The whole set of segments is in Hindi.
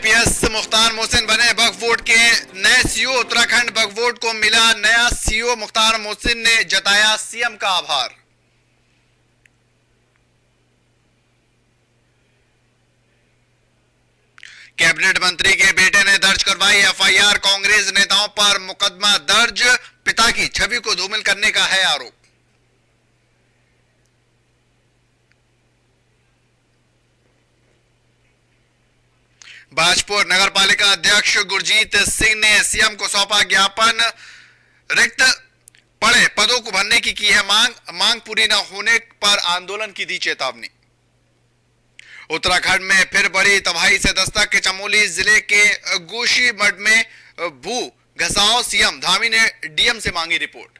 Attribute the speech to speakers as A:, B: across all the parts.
A: आईपीएस मुख्तार मोहसिन बने वक्फ बोर्ड के नए सीईओ। उत्तराखंड वक्फ बोर्ड को मिला नया सीईओ। मुख्तार मोहसिन ने जताया सीएम का आभार। कैबिनेट मंत्री के बेटे ने दर्ज करवाई एफआईआर। कांग्रेस नेताओं पर मुकदमा दर्ज। पिता की छवि को धूमिल करने का है आरोप। बाजपुर नगर पालिका अध्यक्ष गुरजीत सिंह ने सीएम को सौंपा ज्ञापन। रिक्त पड़े पदों को भरने की है मांग पूरी न होने पर आंदोलन की दी चेतावनी। उत्तराखंड में फिर बड़ी तबाही से दस्तक। चमोली जिले के गोशीमठ में भू घसाव। सीएम धामी ने डीएम से मांगी रिपोर्ट।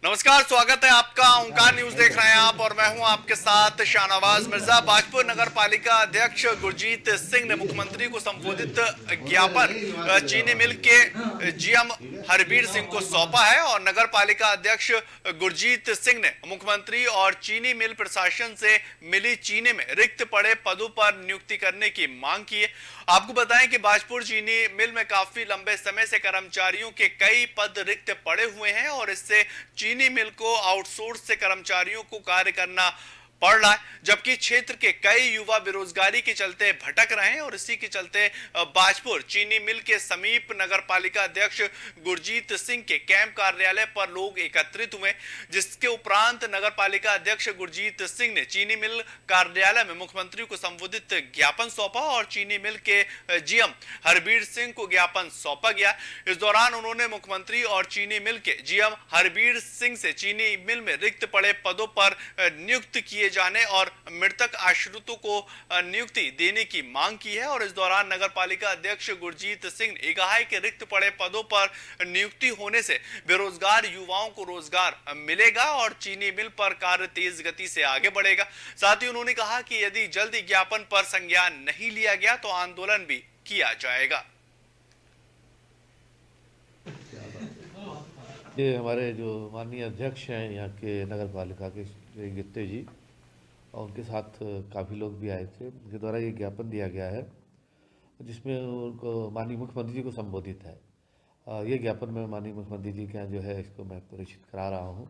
A: नमस्कार, स्वागत है आपका। ओंकार न्यूज देख रहे हैं आप और मैं हूं आपके साथ शाहनवाज मिर्जा। बाजपुर नगर पालिका अध्यक्ष गुरजीत सिंह ने मुख्यमंत्री को संबोधित ज्ञापन चीनी मिल के जीएम हरबीर सिंह को सौंपा है और नगर पालिका अध्यक्ष गुरजीत सिंह ने मुख्यमंत्री और चीनी मिल प्रशासन से मिली चीनी में रिक्त पड़े पदों पर नियुक्ति करने की मांग की है। आपको बताएं कि बाजपुर चीनी मिल में काफी लंबे समय से कर्मचारियों के कई पद रिक्त पड़े हुए हैं और इससे चीनी मिल को आउटसोर्स से कर्मचारियों को कार्य करना पड़ रहा है, जबकि क्षेत्र के कई युवा बेरोजगारी के चलते भटक रहे हैं और इसी के चलते बाजपुर चीनी मिल के समीप नगर पालिका अध्यक्ष गुरजीत सिंह के कैंप कार्यालय पर लोग एकत्रित हुए, जिसके उपरांत नगर पालिका अध्यक्ष गुरजीत सिंह ने चीनी मिल कार्यालय में मुख्यमंत्री को संबोधित ज्ञापन सौंपा और चीनी मिल के जीएम हरबीर सिंह को ज्ञापन सौंपा गया। इस दौरान उन्होंने मुख्यमंत्री और चीनी मिल के जीएम हरबीर सिंह से चीनी मिल में रिक्त पड़े पदों पर नियुक्त किए जाने और मृतक आश्रितों को नियुक्ति देने की मांग की है। और इस दौरान नगर पालिका अध्यक्ष गुरजीत सिंह ने कहा है कि रिक्त पड़े पदों पर नियुक्ति होने से बेरोजगार युवाओं को रोजगार मिलेगा और चीनी मिल पर कार्य तेज गति से आगे बढ़ेगा। साथ ही उन्होंने कहा कि यदि जल्दी ज्ञापन पर संज्ञान नहीं लिया गया तो आंदोलन भी किया जाएगा।
B: ये हमारे जो माननीय अध्यक्ष हैं यहाँ के नगर पालिका के गित्ते जी और उनके साथ काफ़ी लोग भी आए थे, उनके द्वारा ये ज्ञापन दिया गया है जिसमें उनको माननीय मुख्यमंत्री जी को संबोधित है। ये ज्ञापन मैं माननीय मुख्यमंत्री जी के यहाँ जो है इसको मैं प्रेषित करा रहा हूँ।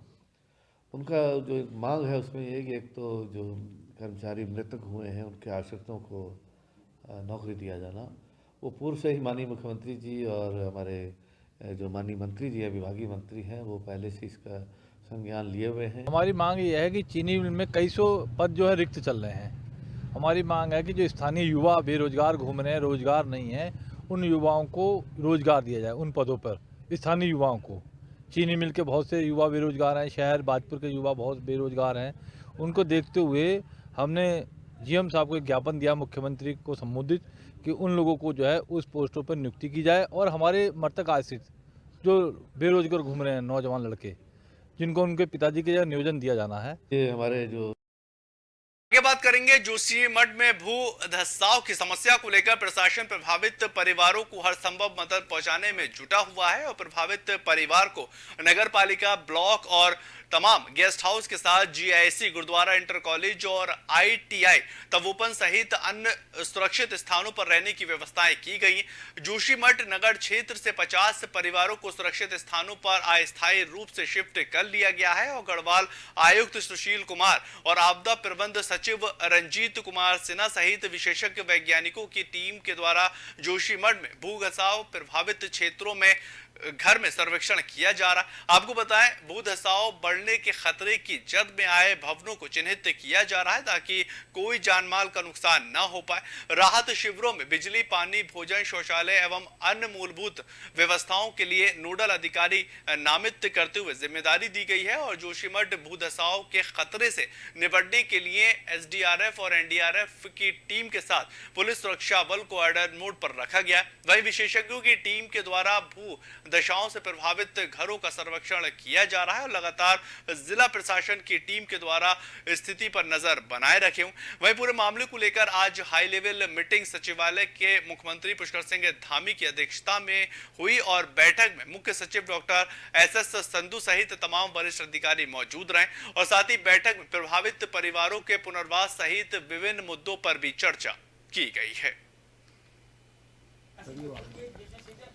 B: उनका जो एक मांग है उसमें ये कि एक तो जो कर्मचारी मृतक हुए हैं उनके आश्रितों को नौकरी दिया जाना, वो पूर्व से ही माननीय मुख्यमंत्री जी और हमारे जो माननीय मंत्री जी है, विभागीय मंत्री हैं, वो पहले से इसका संज्ञान लिए हुए हैं।
C: हमारी मांग ये है कि चीनी मिल में कई सौ पद जो है रिक्त चल रहे हैं। हमारी मांग है कि जो स्थानीय युवा बेरोजगार घूम रहे हैं, रोजगार नहीं है, उन युवाओं को रोजगार दिया जाए उन पदों पर। स्थानीय युवाओं को, चीनी मिल के बहुत से युवा बेरोजगार हैं, शहर बाजपुर के युवा बहुत बेरोजगार हैं, उनको देखते हुए हमने जीएम साहब को एक ज्ञापन दिया मुख्यमंत्री को संबोधित कि उन लोगों को जो है उस पोस्टों पर नियुक्ति की जाए और हमारे मृतक आश्रित जो बेरोजगार घूम रहे हैं नौजवान लड़के, जिनको उनके पिताजी के लिए नियोजन दिया जाना है।
B: ये हमारे जो
A: आगे बात करेंगे जोशीमठ में भू धसाव की समस्या को लेकर प्रशासन प्रभावित परिवारों को हर संभव मदद पहुंचाने में जुटा हुआ है और प्रभावित परिवार को नगर पालिका ब्लॉक और तमाम गेस्ट हाउस के साथ जीआईसी, गुरुद्वारा इंटर कॉलेज और आईटीआई तवोपन सहित अन्य सुरक्षित स्थानों पर रहने की व्यवस्थाएं की गई। जोशीमठ नगर क्षेत्र से 50 परिवारों को सुरक्षित स्थानों पर अस्थायी रूप से शिफ्ट कर लिया गया है और गढ़वाल आयुक्त सुशील कुमार और आपदा प्रबंध सचिव रंजीत कुमार सिन्हा सहित विशेषज्ञ वैज्ञानिकों की टीम के द्वारा जोशीमठ में भूधसाव प्रभावित क्षेत्रों में घर में सर्वेक्षण किया जा रहा है। आपको बताएं, भूधसाव बढ़ने के खतरे की जद में आए भवनों को चिन्हित किया जा रहा है ताकि कोई जानमाल का नुकसान न हो पाए। राहत शिविरों में बिजली, पानी, भोजन, शौचालय एवं अन्य मूलभूत व्यवस्थाओं के लिए नोडल अधिकारी नामित करते हुए जिम्मेदारी दी गई है और जोशीमठ भूधसाव के खतरे से निपटने के लिए एसडीआरएफ और एनडीआरएफ की टीम के साथ पुलिस सुरक्षा बल को अलर्ट मोड पर रखा गया। वहीं विशेषज्ञों की टीम के द्वारा भू दशाओं से प्रभावित घरों का सर्वेक्षण किया जा रहा है और लगातार जिला प्रशासन की टीम के द्वारा स्थिति पर नजर बनाए रखे हूं। वहीं पूरे मामले को लेकर आज हाई लेवल मीटिंग सचिवालय के मुख्यमंत्री पुष्कर सिंह धामी की अध्यक्षता में हुई और बैठक में मुख्य सचिव डॉक्टर SS संधू सहित तमाम वरिष्ठ अधिकारी मौजूद रहे और साथ ही बैठक में प्रभावित परिवारों के पुनर्वास सहित विभिन्न मुद्दों पर भी चर्चा की गई है।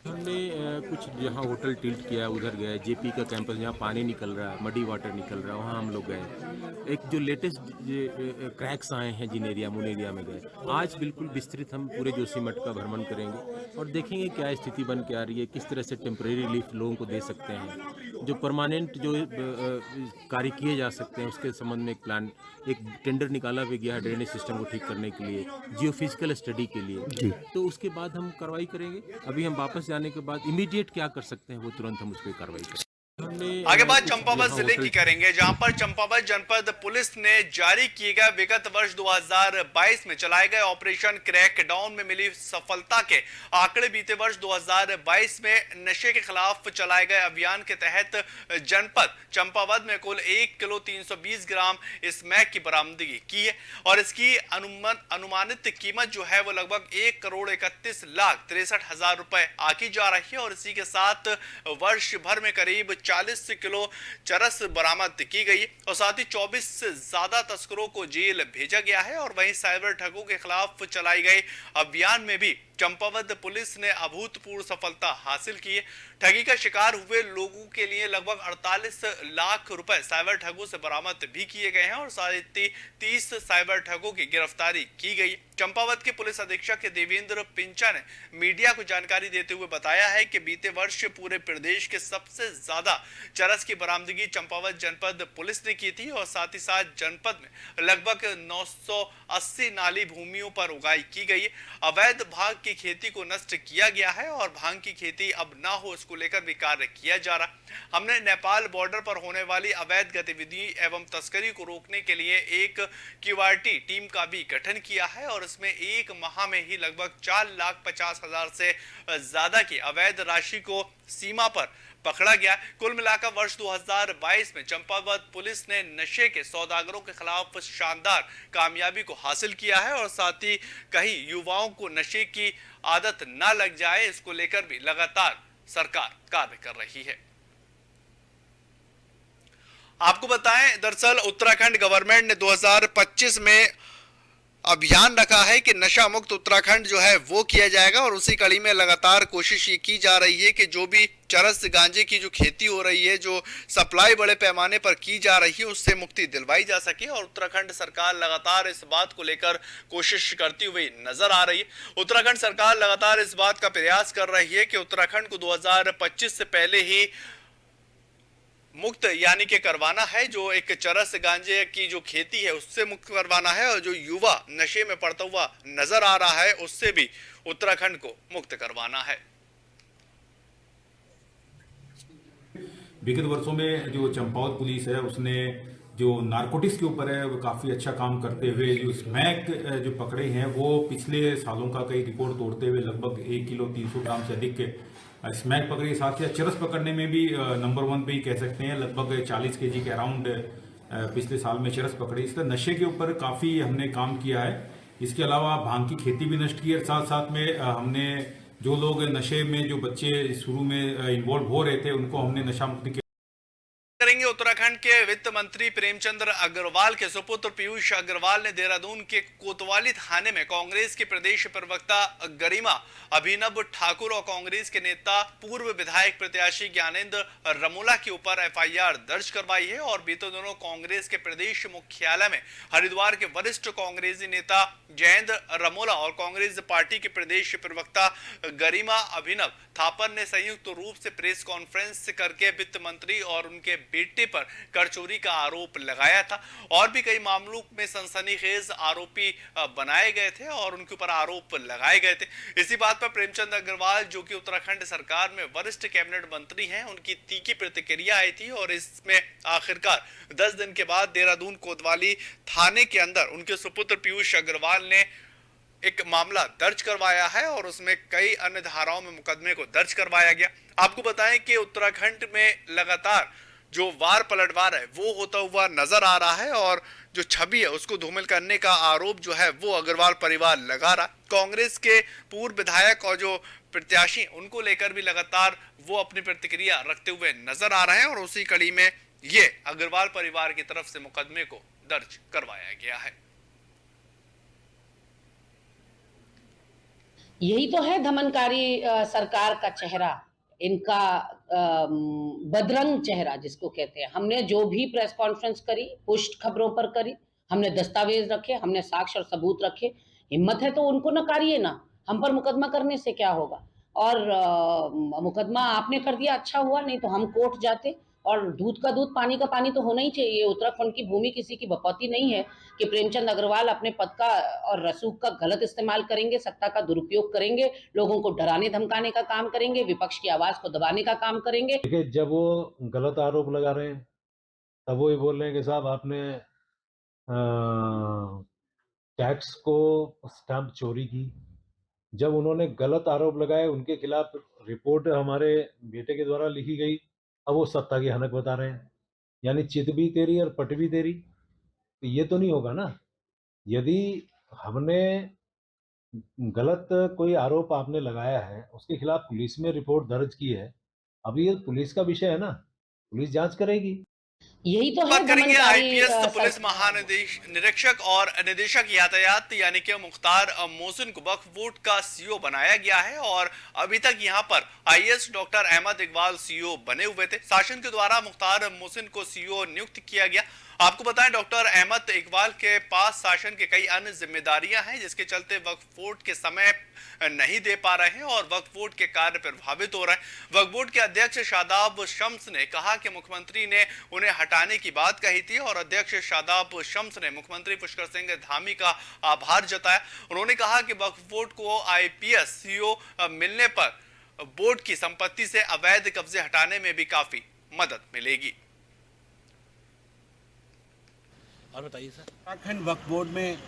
D: हमने कुछ जहाँ होटल टिल्ट किया उधर गए, जेपी का कैंपस जहाँ पानी निकल रहा है, मडी वाटर निकल रहा है, वहाँ हम लोग गए। एक जो लेटेस्ट क्रैक्स आए हैं जिन एरिया मुन एरिया में गए, आज बिल्कुल विस्तृत हम पूरे जोशीमठ का भ्रमण करेंगे और देखेंगे क्या स्थिति बन के आ रही है, किस तरह से टेम्परेरी रिलीफ लोगों को दे सकते हैं, जो परमानेंट जो कार्य किए जा सकते हैं उसके संबंध में एक प्लान, एक टेंडर निकाला भी गया है ड्रेनेज सिस्टम को ठीक करने के लिए, जियो फिजिकल स्टडी के लिए। तो उसके बाद हम कार्रवाई करेंगे। अभी हम वापस जाने के बाद इमीडिएट क्या कर सकते हैं वो तुरंत हम उस पर कार्रवाई करेंगे।
A: आगे बात चंपावत जिले की करेंगे, जहां पर चंपावत जनपद पुलिस ने जारी किए गए विगत वर्ष 2022 में चलाए गए ऑपरेशन क्रैकडाउन में मिली सफलता के आंकड़े बीते वर्ष 2022 में नशे के खिलाफ चलाए गए अभियान के तहत जनपद चंपावत में कुल 1 किलो 320 ग्राम स्मैक की बरामदगी की है और इसकी अनुमानित कीमत जो है वो लगभग 1,31,63,000 रुपए आकी जा रही है और इसी के साथ वर्ष भर में करीब 40 किलो चरस बरामद की गई और साथ ही 24 से ज्यादा तस्करों को जेल भेजा गया है और वहीं साइबर ठगों के खिलाफ चलाई गई अभियान में भी चंपावत पुलिस ने अभूतपूर्व सफलता हासिल की है। ठगी का शिकार हुए लोगों के लिए लगभग 48 लाख रुपए साइबर ठगों से बरामद भी किए गए हैं और साथ ही 30 साइबर ठगों की गिरफ्तारी की गई। चंपावत के पुलिस अधीक्षक देवेंद्र पिंचा ने मीडिया को जानकारी देते हुए बताया है कि बीते वर्ष पूरे प्रदेश के सबसे ज्यादा चरस की बरामदगी चंपावत जनपद पुलिस ने की थी और साथ ही साथ जनपद में लगभग 980 नाली भूमियों पर उगाई की गई। अवैध भांग की खेती को नष्ट किया गया है और भांग की खेती अब ना हो इसको लेकर भी कार्य किया जा रहा। हमने नेपाल बॉर्डर पर होने वाली अवैध गतिविधि एवं तस्करी को रोकने के लिए एक QRT टीम का भी गठन किया है और इसमें एक माह में ही लगभग 4,50,000 से ज्यादा की अवैध राशि को सीमा पर पकड़ा गया। कुल मिलाकर वर्ष 2022 में चंपावत पुलिस ने नशे के सौदागरों के खिलाफ शानदार कामयाबी को हासिल किया है और साथ ही कहीं युवाओं को नशे की आदत न लग जाए इसको लेकर भी लगातार सरकार कार्य कर रही है। आपको बताएं, दरअसल उत्तराखंड गवर्नमेंट ने 2025 में अभियान रखा है कि नशा मुक्त उत्तराखंड जो है वो किया जाएगा और उसी कड़ी में लगातार कोशिश ये की जा रही है कि जो भी चरस गांजे की जो खेती हो रही है, जो सप्लाई बड़े पैमाने पर की जा रही है, उससे मुक्ति दिलवाई जा सके और उत्तराखंड सरकार लगातार इस बात को लेकर कोशिश करती हुई नजर आ रही है। उत्तराखंड सरकार लगातार इस बात का प्रयास कर रही है कि उत्तराखंड को 2025 से पहले ही मुक्त यानी कि करवाना है, जो एक चरस गांजे की जो खेती है उससे मुक्त करवाना है और जो युवा नशे में पड़ता हुआ नजर आ रहा है उससे भी उत्तराखंड को मुक्त करवाना है।
E: विगत वर्षों में जो चंपावत पुलिस है उसने जो नारकोटिक्स के ऊपर है वो काफी अच्छा काम करते हुए जो स्मैक जो पकड़े हैं वो पिछले सालों का कई रिकॉर्ड तोड़ते हुए लगभग 1 किलो 300 ग्राम से अधिक स्मैक पकड़े। साथ ही चरस पकड़ने में भी नंबर 1 पे ही कह सकते हैं, लगभग 40 kg के अराउंड पिछले साल में चरस पकड़े। इस तरह नशे के ऊपर काफी हमने काम किया है। इसके अलावा भांग की खेती भी नष्ट की है। साथ साथ में हमने जो लोग नशे में जो बच्चे शुरू में इन्वॉल्व हो रहे थे उनको हमने नशा मुक्ति
A: करेंगे। उत्तराखंड के वित्त मंत्री प्रेमचंद्र अग्रवाल के सुपुत्र पीयूष अग्रवाल ने देहरादून के कोतवाली थाने में कांग्रेस के प्रदेश प्रवक्ता गरिमा अभिनव ठाकुर और कांग्रेस के नेता पूर्व विधायक प्रत्याशी ज्ञानेंद्र रमोला के ऊपर FIR दर्ज करवाई है और बीते दिनों कांग्रेस के प्रदेश मुख्यालय में हरिद्वार के वरिष्ठ कांग्रेसी नेता जयेंद्र रमोला और कांग्रेस पार्टी के प्रदेश प्रवक्ता गरिमा अभिनव थापर ने संयुक्त रूप से प्रेस कॉन्फ्रेंस करके वित्त मंत्री और उनके बेटे पर कर चोरी का आरोप लगाया था और भी कई मामलों में सनसनीखेज आरोपी बनाए गए थे और उनके ऊपर आरोप लगाए गए थे। इसी बात पर प्रेमचंद अग्रवाल जो कि उत्तराखंड सरकार में वरिष्ठ कैबिनेट मंत्री हैं, उनकी तीखी प्रतिक्रिया आई थी और इसमें आखिरकार 10 दिन के बाद देहरादून कोतवाली थाने के अंदर उनके सुपुत्र पीयूष अग्रवाल ने एक मामला दर्ज करवाया है और उसमें कई अन्य धाराओं में मुकदमे को दर्ज करवाया गया। आपको बताएं कि उत्तराखंड में लगातार जो वार पलटवार है वो होता हुआ नजर आ रहा है और जो छवि है उसको धूमिल करने का आरोप जो है वो अग्रवाल परिवार लगा रहा। कांग्रेस के पूर्व विधायक और जो प्रत्याशी उनको लेकर भी लगातार वो अपनी प्रतिक्रिया रखते हुए नजर आ रहे हैं और उसी कड़ी में ये अग्रवाल परिवार की तरफ से मुकदमे को दर्ज करवाया गया है।
F: यही तो है दमनकारी सरकार का चेहरा, इनका बदरंग चेहरा जिसको कहते हैं। हमने जो भी प्रेस कॉन्फ्रेंस करी, पुष्ट खबरों पर करी, हमने दस्तावेज रखे, हमने साक्ष्य और सबूत रखे। हिम्मत है तो उनको नकारिए ना, हम पर मुकदमा करने से क्या होगा। और मुकदमा आपने कर दिया, अच्छा हुआ, नहीं तो हम कोर्ट जाते। और दूध का दूध पानी का पानी तो होना ही चाहिए। उत्तराखंड की भूमि किसी की बपौती नहीं है कि प्रेमचंद अग्रवाल अपने पद का और रसूख का गलत इस्तेमाल करेंगे, सत्ता का दुरुपयोग करेंगे, लोगों को डराने धमकाने का काम करेंगे, विपक्ष की आवाज को दबाने का काम करेंगे।
G: देखिए, जब वो गलत आरोप लगा रहे हैं तब वो ये बोल रहे हैं कि साहब आपने टैक्स को स्टैंप चोरी की। जब उन्होंने गलत आरोप लगाए, उनके खिलाफ रिपोर्ट हमारे बेटे के द्वारा लिखी गई, अब वो सत्ता की हनक बता रहे हैं। यानी चित भी तेरी और पट भी तेरी। तो ये तो नहीं होगा ना। यदि हमने गलत कोई आरोप आपने लगाया है, उसके खिलाफ पुलिस में रिपोर्ट दर्ज की है, अब ये पुलिस का विषय है ना, पुलिस जांच करेगी।
F: यही तो है
A: बात करेंगे
F: दमनकारी
A: आईपीएस पुलिस महानिरीक्षक और निदेशक यातायात यानी कि मुख्तार मोहसिन को वक्फ बोर्ड का सीईओ बनाया गया है और अभी तक यहां पर IAS doctor Ahmed Iqbal CEO बने हुए थे। शासन के द्वारा मुख्तार मोहसिन को सीईओ नियुक्त किया गया। आपको बताएं डॉक्टर अहमद इकबाल के पास शासन के कई अन्य जिम्मेदारियां हैं जिसके चलते वक्फ बोर्ड के समय नहीं दे पा रहे हैं और वक्फ बोर्ड के कार्य प्रभावित हो रहे हैं। वक्फ बोर्ड के अध्यक्ष शादाब शम्स ने कहा कि मुख्यमंत्री ने उन्हें हटाने की बात कही थी और अध्यक्ष शादाब शम्स ने मुख्यमंत्री पुष्कर सिंह धामी का आभार जताया। उन्होंने कहा कि वक्फ बोर्ड को आईपीएस सीईओ मिलने पर बोर्ड की संपत्ति से अवैध कब्जे हटाने में भी काफी मदद मिलेगी।
H: और बताइए सर, उत्तराखंड वक्फ बोर्ड में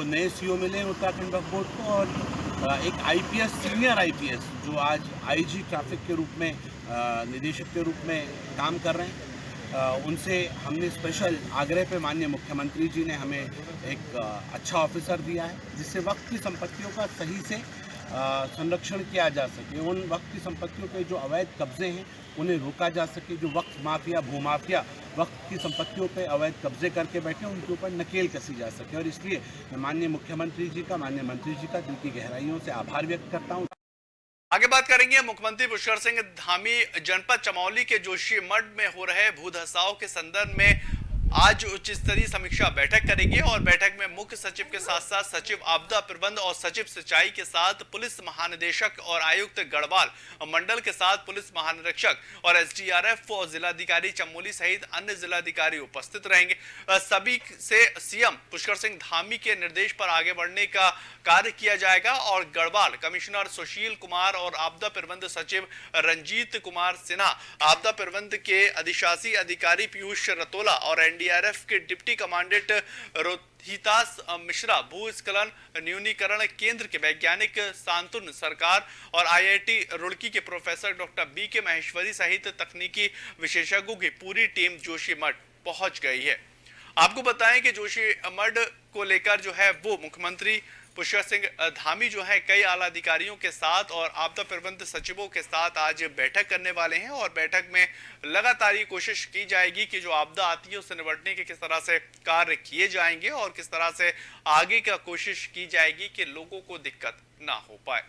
H: नए सीईओ मिले हैं उत्तराखंड वक्फ बोर्ड को और एक आईपीएस सीनियर आईपीएस जो आज आईजी ट्रैफिक के रूप में निदेशक के रूप में काम कर रहे हैं, उनसे हमने स्पेशल आग्रह पे माननीय मुख्यमंत्री जी ने हमें एक अच्छा ऑफिसर दिया है जिससे वक्त की संपत्तियों का सही से संरक्षण किया जा सके। उन वक्त की संपत्तियों के जो अवैध कब्जे हैं उन्हें रोका जा सके। जो वक्त माफिया भूमाफिया वक्त की संपत्तियों पे अवैध कब्जे करके बैठे उनके ऊपर नकेल कसी जा सके। और इसलिए मैं माननीय मुख्यमंत्री जी का, माननीय मंत्री जी का दिल की गहराइयों से आभार व्यक्त करता हूँ।
A: आगे बात करेंगे मुख्यमंत्री पुष्कर सिंह धामी जनपद चमोली के जोशीमठ में हो रहे भूधसाव के संदर्भ में आज उच्च स्तरीय समीक्षा बैठक करेंगे और बैठक में मुख्य सचिव के साथ साथ सचिव आपदा प्रबंध और सचिव सिंचाई के साथ पुलिस महानिदेशक और आयुक्त गढ़वाल मंडल के साथ पुलिस महानिरीक्षक और एसडीआरएफ और जिलाधिकारी चमोली सहित अन्य जिलाधिकारी उपस्थित रहेंगे। सभी से सीएम पुष्कर सिंह धामी के निर्देश पर आगे बढ़ने का कार्य किया जाएगा और गढ़वाल कमिश्नर सुशील कुमार और आपदा प्रबंध सचिव रंजीत कुमार सिन्हा, आपदा प्रबंध के अधिशासी अधिकारी पीयूष रतोला और एनडीआरएफ के डिप्टी कमांडेंट रोहितास मिश्रा, भूस्खलन न्यूनीकरण केंद्र के वैज्ञानिक सांतुन सरकार और आईआईटी रुड़की के प्रोफेसर डॉक्टर बी के महेश्वरी सहित तकनीकी विशेषज्ञों की पूरी टीम जोशीमठ पहुंच गई है। आपको बताएं कि जोशीमठ को लेकर जो है वो मुख्यमंत्री पुष्कर सिंह धामी जो है कई आला अधिकारियों के साथ और आपदा प्रबंध सचिवों के साथ आज बैठक करने वाले हैं और बैठक में लगातार ये कोशिश की जाएगी कि जो आपदा आती है उससे निपटने के किस तरह से कार्य किए जाएंगे और किस तरह से आगे का कोशिश की जाएगी कि लोगों को दिक्कत ना हो पाए।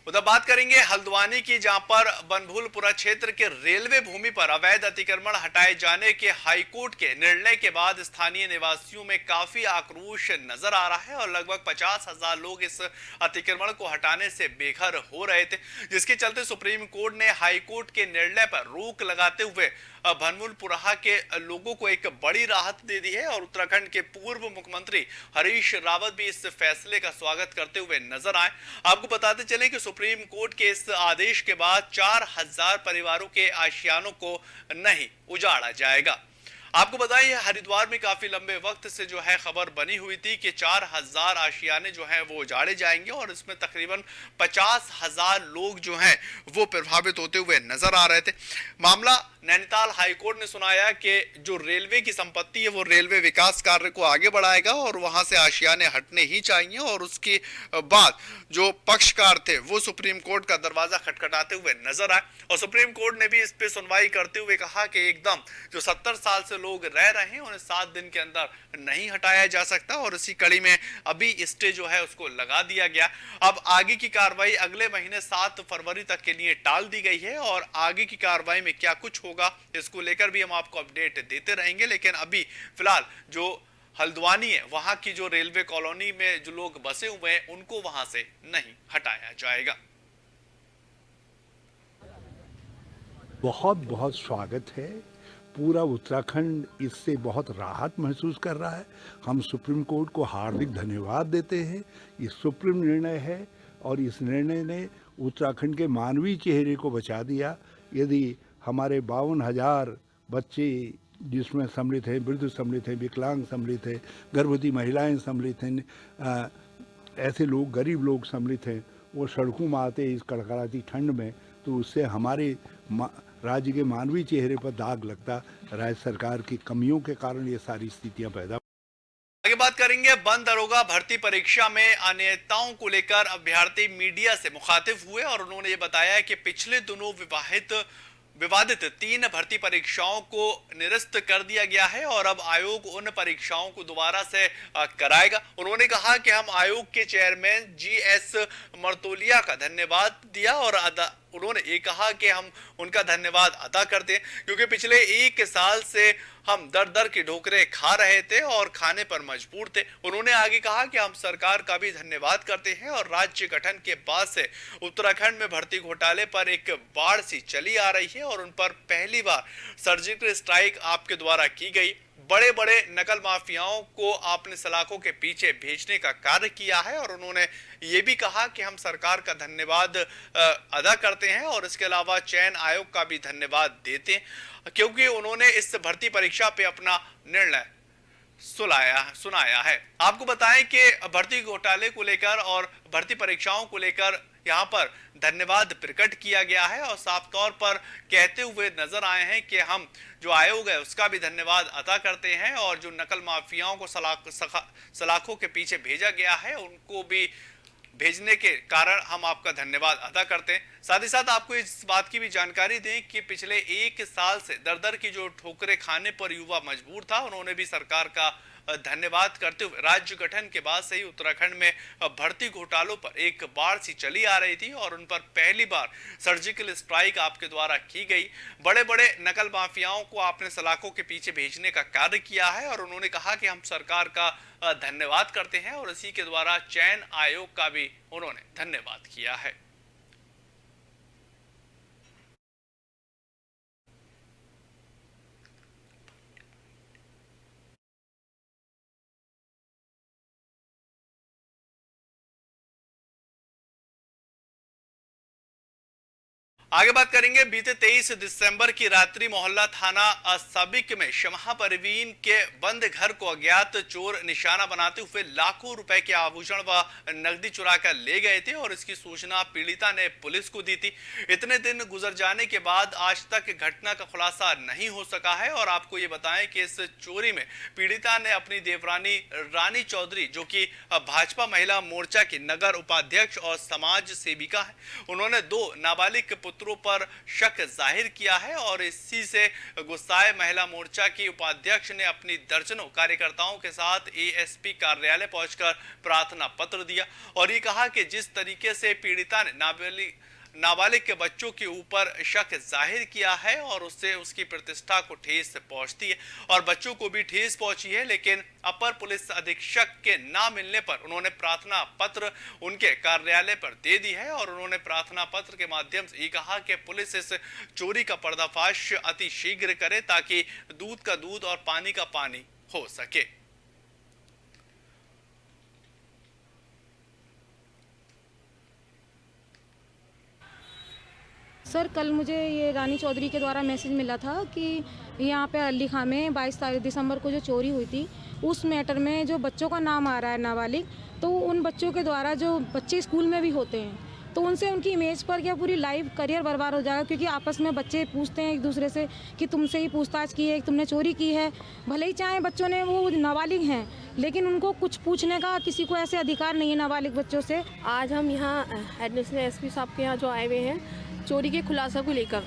A: उधर बात करेंगे हल्द्वानी की, जहां पर बनभूलपुरा क्षेत्र के रेलवे भूमि पर अवैध अतिक्रमण हटाए जाने के हाईकोर्ट के निर्णय के बाद स्थानीय निवासियों में काफी आक्रोश नजर आ रहा है और लगभग 50,000 लोग इस अतिक्रमण को हटाने से बेघर हो रहे थे, जिसके चलते सुप्रीम कोर्ट ने हाईकोर्ट के निर्णय पर रोक लगाते हुए भनमुलपुरहा के लोगों को एक बड़ी राहत दे दी है और उत्तराखंड के पूर्व मुख्यमंत्री हरीश रावत भी इस फैसले का स्वागत करते हुए नजर आए। आपको बताते चलें कि सुप्रीम कोर्ट के इस आदेश के बाद 4000 परिवारों के आशियानों को नहीं उजाड़ा जाएगा। आपको बताइए, हरिद्वार में काफी लंबे वक्त से जो है खबर बनी हुई थी कि 4000 आशियाने जो हैं वो उजाड़े जाएंगे और इसमें तकरीबन 50,000 लोग जो हैं वो प्रभावित होते हुए नजर आ रहे थे। मामला नैनीताल हाईकोर्ट ने सुनाया कि जो रेलवे की संपत्ति है वो रेलवे विकास कार्य को आगे बढ़ाएगा और वहां से आशियाने हटने ही चाहिए। और उसके बाद जो पक्षकार थे वो सुप्रीम कोर्ट का दरवाजा खटखटाते हुए नजर आए और सुप्रीम कोर्ट ने भी इस पे सुनवाई करते हुए कहा कि एकदम जो 70 साल से लोग रह रहे हैं उन्हें 7 दिन के अंदर नहीं हटाया जा सकता और इसी कड़ी में अभी स्टे जो है उसको लगा दिया गया। अब आगे की कार्रवाई अगले महीने 7 फरवरी तक के लिए टाल दी गई है और आगे की कार्रवाई में क्या कुछ होगा इसको लेकर भी हम आपको अपडेट देते रहेंगे। लेकिन अभी फिलहाल जो हल्द्वानी है वहां की जो रेलवे कॉलोनी में जो लोग बसे हुए हैं उनको वहां से नहीं हटाया जाएगा।
I: बहुत बहुत स्वागत है। पूरा उत्तराखंड इससे बहुत राहत महसूस कर रहा है। हम सुप्रीम कोर्ट को हार्दिक धन्यवाद देते हैं। ये सुप्रीम निर्णय है और इस निर्णय ने उत्तराखंड के मानवीय चेहरे को बचा दिया। यदि हमारे 52,000 बच्चे जिसमें सम्मिलित हैं, वृद्ध सम्मिलित हैं, विकलांग सम्मिलित हैं, गर्भवती महिलाएं सम्मिलित हैं, ऐसे लोग, गरीब लोग सम्मिलित हैं, वो सड़कों में आते इस कड़कड़ाती ठंड में, तो उससे हमारे राज्य के मानवीय चेहरे पर दाग लगता। राज्य सरकार की कमियों के कारण ये सारी स्थितियां पैदा।
A: आगे बात करेंगे बंद दरोगा भर्ती परीक्षा में अनियमितताओं को लेकर अभ्यर्थी मीडिया से मुखातिब हुए और उन्होंने ये बताया कि पिछले दिनों विवादित 3 भर्ती परीक्षाओं को निरस्त कर दिया गया है और अब आयोग उन परीक्षाओं को दोबारा से कराएगा। उन्होंने कहा कि हम आयोग के चेयरमैन GS मर्तोलिया का धन्यवाद दिया और उन्होंने ये कहा कि हम उनका धन्यवाद अदा करते हैं क्योंकि पिछले 1 साल से हम दर दर की ठोकरें खा रहे थे और खाने पर मजबूर थे। उन्होंने आगे कहा कि हम सरकार का भी धन्यवाद करते हैं और राज्य गठन के बाद से उत्तराखंड में भर्ती घोटाले पर एक बाढ़ सी चली आ रही है और उन पर पहली बार सर्जिकल स्ट्राइक आपके द्वारा की गई। बड़े बड़े नकल माफियाओं को आपने सलाखों के पीछे भेजने का कार्य किया है और उन्होंने ये भी कहा कि हम सरकार का धन्यवाद अदा करते हैं और इसके अलावा चयन आयोग का भी धन्यवाद देते हैं क्योंकि उन्होंने इस भर्ती परीक्षा पे अपना निर्णय सुनाया है। आपको बताएं कि भर्ती घोटाले को लेकर और भर्ती परीक्षाओं को लेकर यहाँ पर धन्यवाद प्रकट किया गया है और साफ तौर पर कहते हुए नजर आए हैं कि हम जो आयोग है उसका भी धन्यवाद अदा करते हैं और जो नकल माफियाओं को सलाखों के पीछे भेजा गया है उनको भी भेजने के कारण हम आपका धन्यवाद अदा करते हैं। साथ ही साथ आपको इस बात की भी जानकारी दें कि पिछले 1 साल से दर दर की जो ठोकरें खाने पर युवा मजबूर था, उन्होंने भी सरकार का धन्यवाद करते हुए राज्य गठन के बाद से ही उत्तराखंड में भर्ती घोटालों पर एक बाढ़ सी चली आ रही थी और उन पर पहली बार सर्जिकल स्ट्राइक आपके द्वारा की गई। बड़े बड़े नकल माफियाओं को आपने सलाखों के पीछे भेजने का कार्य किया है और उन्होंने कहा कि हम सरकार का धन्यवाद करते हैं और इसी के द्वारा चयन आयोग का भी उन्होंने धन्यवाद किया है। आगे बात करेंगे बीते 23 दिसंबर की रात्रि मोहल्ला थाना साबिक में शमहा परवीन के बंद घर को अज्ञात चोर निशाना बनाते हुए लाखों रुपए के आभूषण व नकदी चुरा कर ले गए थे और इसकी सूचना पीड़िता ने पुलिस को दी थी। इतने दिन गुजर जाने के बाद आज तक घटना का खुलासा नहीं हो सका है और आपको ये बताएं कि इस चोरी में पीड़िता ने अपनी देवरानी रानी चौधरी, जो कि भाजपा महिला मोर्चा की नगर उपाध्यक्ष और समाज सेविका है, उन्होंने 2 नाबालिग पुत्रों पर शक जाहिर किया है और इसी से गुस्साए महिला मोर्चा की उपाध्यक्ष ने अपनी दर्जनों कार्यकर्ताओं के साथ ASP कार्यालय पहुंचकर प्रार्थना पत्र दिया और ये कहा कि जिस तरीके से पीड़िता ने नाबालिग के बच्चों के ऊपर शक जाहिर किया है और उससे उसकी प्रतिष्ठा को ठेस पहुंचती है और बच्चों को भी ठेस पहुंची है। लेकिन अपर पुलिस अधीक्षक के ना मिलने पर उन्होंने प्रार्थना पत्र उनके कार्यालय पर दे दी है और उन्होंने प्रार्थना पत्र के माध्यम से ये कहा कि पुलिस इस चोरी का पर्दाफाश अति शीघ्र करे ताकि दूध का दूध और पानी का पानी हो सके।
J: सर, कल मुझे ये रानी चौधरी के द्वारा मैसेज मिला था कि यहाँ पे अली खां में 22 दिसंबर को जो चोरी हुई थी उस मैटर में जो बच्चों का नाम आ रहा है नाबालिग, तो उन बच्चों के द्वारा जो बच्चे स्कूल में भी होते हैं तो उनसे उनकी इमेज पर क्या पूरी लाइफ करियर बर्बाद हो जाएगा, क्योंकि आपस में बच्चे पूछते हैं एक दूसरे से कि तुमसे ही पूछताछ की है, तुमने चोरी की है। भले ही चाहे बच्चों ने वो नाबालिग हैं लेकिन उनको कुछ पूछने का किसी को ऐसे अधिकार नहीं है नाबालिग बच्चों से।
K: आज हम यहाँ एडिशनल एसपी साहब के यहाँ जो आए हुए हैं चोरी के खुलासा को लेकर,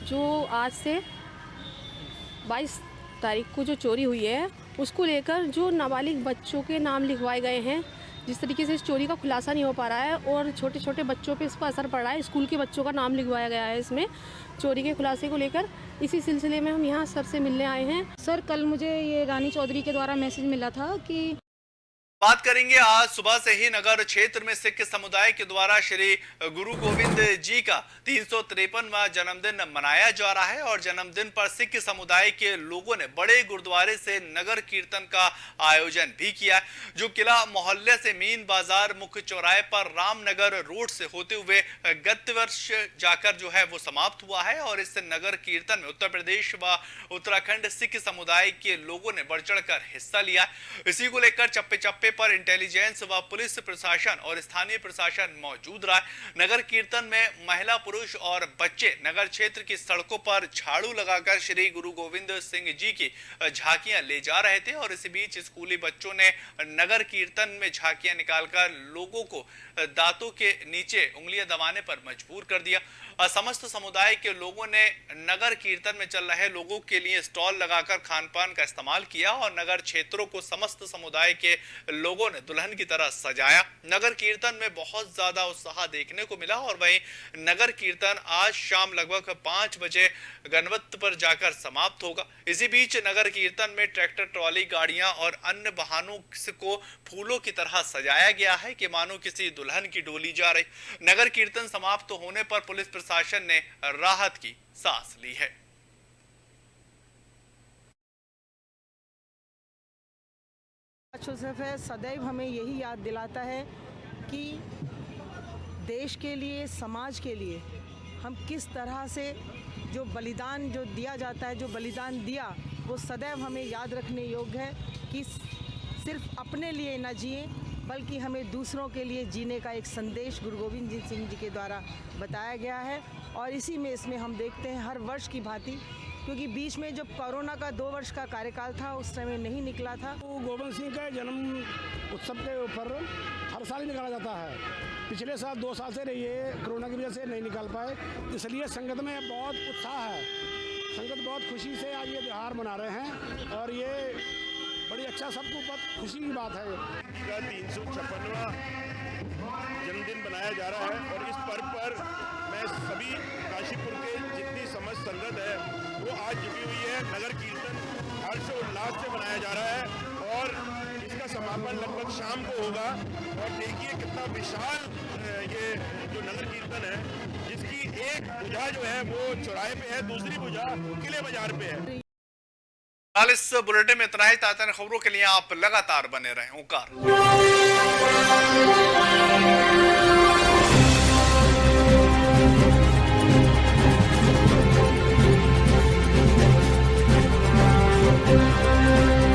K: जो आज से 22 तारीख को जो चोरी हुई है उसको लेकर जो नाबालिग बच्चों के नाम लिखवाए गए हैं, जिस तरीके से इस चोरी का खुलासा नहीं हो पा रहा है और छोटे छोटे बच्चों पे इसका असर पड़ रहा है, स्कूल के बच्चों का नाम लिखवाया गया है इसमें चोरी के खुलासे को लेकर, इसी सिलसिले में हम यहाँ सर से मिलने आए हैं।
J: सर, कल मुझे ये रानी चौधरी के द्वारा मैसेज मिला था कि
A: बात करेंगे आज सुबह से ही नगर क्षेत्र में सिख समुदाय के द्वारा श्री गुरु गोविंद जी का 353वां जन्मदिन मनाया जा रहा है और जन्मदिन पर सिख समुदाय के लोगों ने बड़े गुरुद्वारे से नगर कीर्तन का आयोजन भी किया, जो किला मोहल्ले से मीन बाजार मुख्य चौराहे पर रामनगर रोड से होते हुए गत वर्ष जाकर जो है वो समाप्त हुआ है। और इस नगर कीर्तन में उत्तर प्रदेश व उत्तराखंड सिख समुदाय के लोगों ने बढ़ चढ़कर हिस्सा लिया। इसी को लेकर चप्पे चप्पे पर इंटेलिजेंस व पुलिस प्रशासन और स्थानीय प्रशासन मौजूद रहा। नगर कीर्तन में महिला, पुरुष और बच्चे नगर क्षेत्र की सड़कों पर झाड़ू लगाकर श्री गुरु गोविंद सिंह जी की झांकियां ले जा रहे थे और इसी बीच स्कूली बच्चों ने नगर कीर्तन में झांकियां निकालकर लोगों को दांतों के नीचे उंगलियां दबाने पर मजबूर कर दिया। समस्त समुदाय के लोगों ने नगर कीर्तन में चल रहे लोगों के लिए स्टॉल लगाकर खान पान का इस्तेमाल किया और नगर क्षेत्रों को समस्त समुदाय के लोगों ने दुल्हन की तरह सजाया। नगर कीर्तन में बहुत ज्यादा उत्साह देखने को मिला और वहीं नगर कीर्तन आज शाम लगभग 5 बजे गणवत पर जाकर समाप्त होगा। इसी बीच नगर कीर्तन में ट्रैक्टर, ट्रॉली, गाड़ियां और अन्य वाहनों को फूलों की तरह सजाया गया है कि मानो किसी दुल्हन की डोली जा रही। नगर कीर्तन समाप्त होने पर पुलिस प्रशासन ने राहत की सांस ली है।
L: है सदैव हमें यही याद दिलाता है कि देश के लिए, समाज के लिए हम किस तरह से जो बलिदान जो दिया जाता है, जो बलिदान दिया, वो सदैव हमें याद रखने योग्य है कि सिर्फ अपने लिए न जिए बल्कि हमें दूसरों के लिए जीने का एक संदेश गुरु गोविंद सिंह जी के द्वारा बताया गया है। और इसी में इसमें हम देखते हैं हर वर्ष की भांति, क्योंकि बीच में जब कोरोना का 2 वर्ष का कार्यकाल था उस समय नहीं निकला था।
M: तो गोविंद सिंह के जन्म उत्सव के ऊपर हर साल ही निकाला जाता है। पिछले साल 2 साल से ये कोरोना की वजह से नहीं निकाल पाए, इसलिए संगत में बहुत उत्साह है। संगत बहुत खुशी से आज ये त्यौहार मना रहे हैं और ये बड़ी अच्छा, सबको बहुत खुशी की बात है।
N: का 356वां जन्मदिन बनाया जा रहा है और इस पर्व पर मैं सभी काशीपुर के जितनी समस्त संगत है वो आज जुटी हुई है। नगर कीर्तन हर्षोल्लास से मनाया जा रहा है और इसका समापन लगभग शाम को होगा। और देखिए कितना विशाल ये जो नगर कीर्तन है, जिसकी एक भुजा जो है वो चौराहे पे है, दूसरी भुजा किले बाजार पे है।
A: इस बुलेटिन में इतना ही। ताज़ा खबरों के लिए आप लगातार बने रहें। ओंकार।